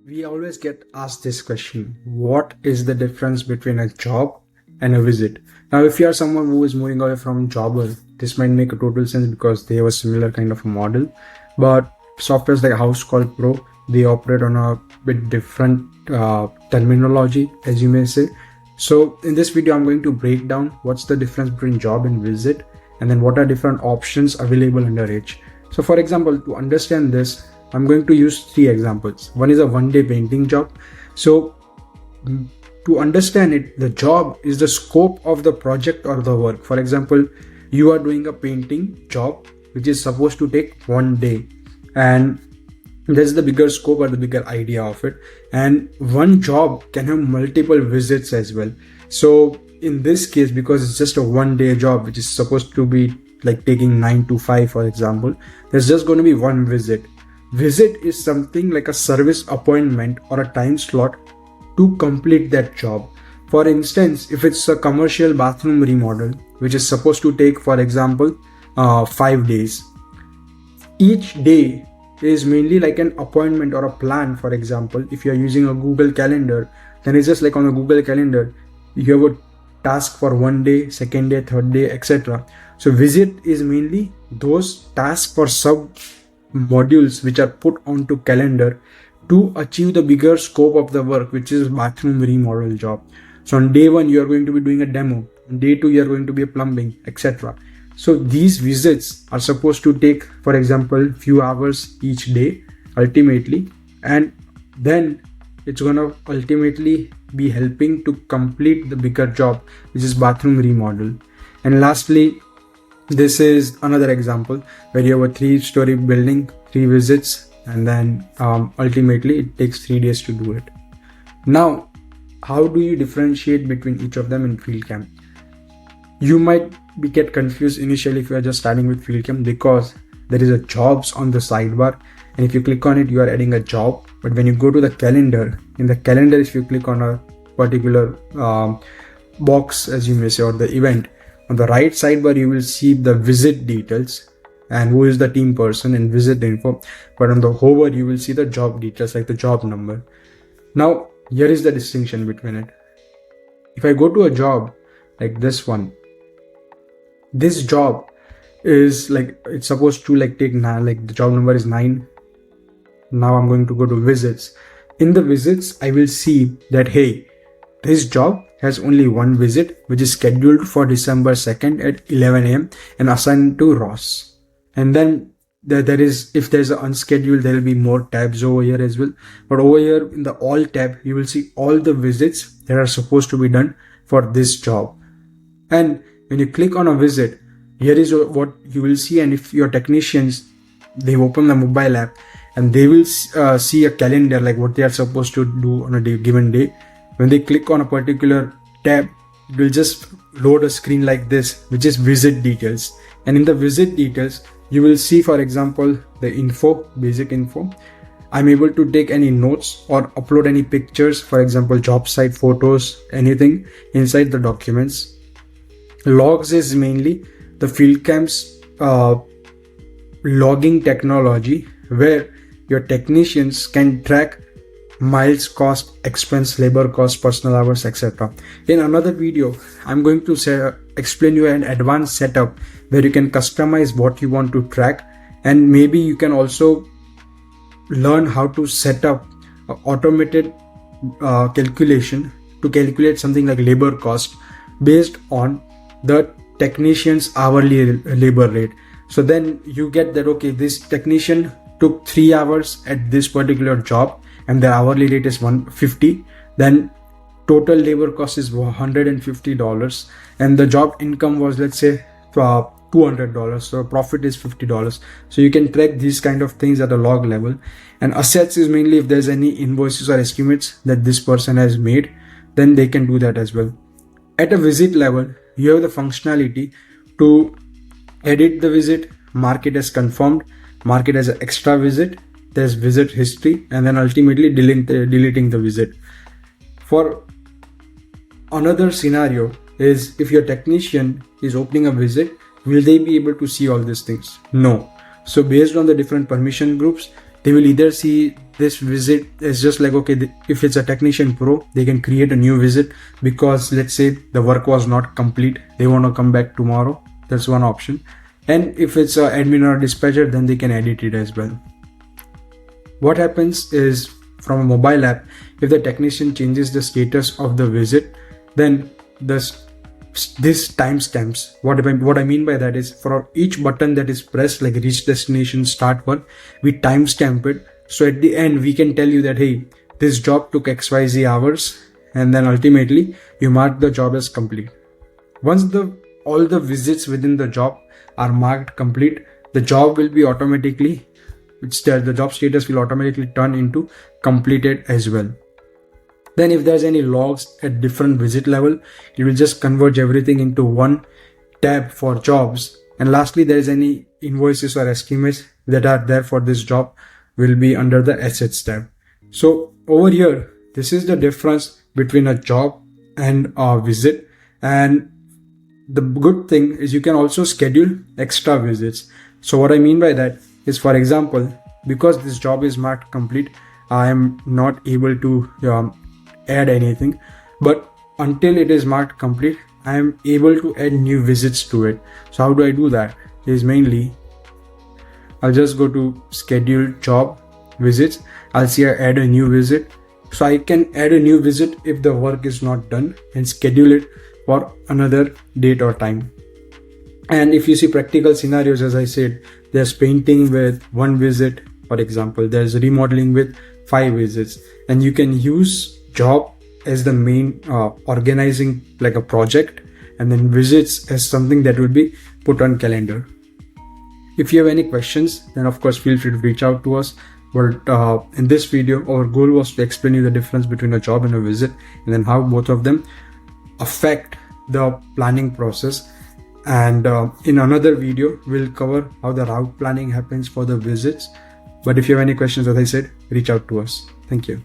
We always get asked this question: what is the difference between a job and a visit? Now, if you are someone who is moving away from jobber, this might make a total sense because they have a similar kind of a model. But softwares like House Call Pro, they operate on a bit different terminology, as you may say. So in this video, I'm going to break down what's the difference between job and visit, and then what are different options available under each. So for example, to understand this, I'm going to use three examples. One is a one-day painting job. So to understand it, the job is the scope of the project or the work. For example, you are doing a painting job which is supposed to take 1 day, and that's the bigger scope or the bigger idea of it. And one job can have multiple visits as well. So in this case, because it's just a 1 day job which is supposed to be like taking 9 to 5, for example, there's just going to be one visit. Visit is something like a service appointment or a time slot to complete that job. For instance, if it's a commercial bathroom remodel, which is supposed to take, for example, 5 days, each day is mainly like an appointment or a plan. For example, if you're using a Google Calendar, then it's just like on a Google Calendar, you have a task for 1 day, second day, third day, etc. So visit is mainly those tasks for sub modules which are put onto calendar to achieve the bigger scope of the work, which is bathroom remodel job. So on day 1 you are going to be doing a demo, on day 2 you are going to be a plumbing, etc. So these visits are supposed to take, for example, few hours each day ultimately, and then it's gonna ultimately be helping to complete the bigger job, which is bathroom remodel. And lastly, this is another example where you have a 3-story building, 3 visits, and then ultimately it takes 3 days to do it. Now, how do you differentiate between each of them in FieldCamp? You might get confused initially if you are just starting with FieldCamp, because there is a jobs on the sidebar, and if you click on it, you are adding a job. But when you go to the calendar, in the calendar, if you click on a particular box, as you may say, or the event, on the right sidebar, you will see the visit details and who is the team person and visit info. But on the hover, you will see the job details, like the job number. Now, here is the distinction between it. If I go to a job like this one, this job is like, it's supposed to like take like the job number is 9. Now I'm going to go to visits. In the visits, I will see that, hey, this job has only one visit, which is scheduled for December 2nd at 11 a.m. and assigned to Ross. And then there is, if there's an unscheduled, there will be more tabs over here as well. But over here in the all tab, you will see all the visits that are supposed to be done for this job. And when you click on a visit, here is what you will see. And if your technicians, they open the mobile app and they will see a calendar, like what they are supposed to do on a given day. When they click on a particular tab, it will just load a screen like this, which is visit details. And in the visit details, you will see, for example, the info, basic info. I'm able to take any notes or upload any pictures, for example, job site photos, anything inside the documents. Logs is mainly the FieldCamp's logging technology, where your technicians can track miles, cost, expense, labor cost, personal hours, etc. In another video, I'm going to explain you an advanced setup where you can customize what you want to track, and maybe you can also learn how to set up an automated calculation to calculate something like labor cost based on the technician's hourly labor rate. So then you get that, okay, this technician took 3 hours at this particular job and the hourly rate is $150, then total labor cost is $150, and the job income was, let's say, $200, so profit is $50. So you can track these kind of things at a log level. And assets is mainly if there's any invoices or estimates that this person has made, then they can do that as well. At a visit level, you have the functionality to edit the visit, mark it as confirmed, mark it as an extra visit, there's visit history, and then ultimately deleting the visit. For another scenario is, if your technician is opening a visit, will they be able to see all these things? No. So based on the different permission groups, they will either see this visit is just like, okay, if it's a technician pro, they can create a new visit because let's say the work was not complete, they want to come back tomorrow. That's one option. And if it's an admin or dispatcher, then they can edit it as well. What happens is, from a mobile app, if the technician changes the status of the visit, then this timestamps. What I mean by that is, for each button that is pressed, like reach destination, start work, we timestamp it. So at the end, we can tell you that, hey, this job took XYZ hours, and then ultimately you mark the job as complete. Once all the visits within the job are marked complete, the job will be automatically, the job status will automatically turn into completed as well. Then if there's any logs at different visit level, it will just converge everything into one tab for jobs. And lastly, there is any invoices or estimates that are there for this job will be under the assets tab. So over here, this is the difference between a job and a visit. And the good thing is you can also schedule extra visits. So what I mean by that is, for example, because this job is marked complete, I am not able to add anything, but until it is marked complete, I am able to add new visits to it. So how do I do that? Is mainly, I'll just go to schedule job visits. I'll see I add a new visit. So I can add a new visit if the work is not done and schedule it for another date or time. And if you see practical scenarios, as I said, there's painting with 1 visit, for example, there's remodeling with 5 visits, and you can use job as the main organizing, like a project, and then visits as something that will be put on calendar. If you have any questions, then of course feel free to reach out to us. But in this video, our goal was to explain you the difference between a job and a visit, and then how both of them affect the planning process. And in another video, we'll cover how the route planning happens for the visits. But if you have any questions, as I said, reach out to us. Thank you.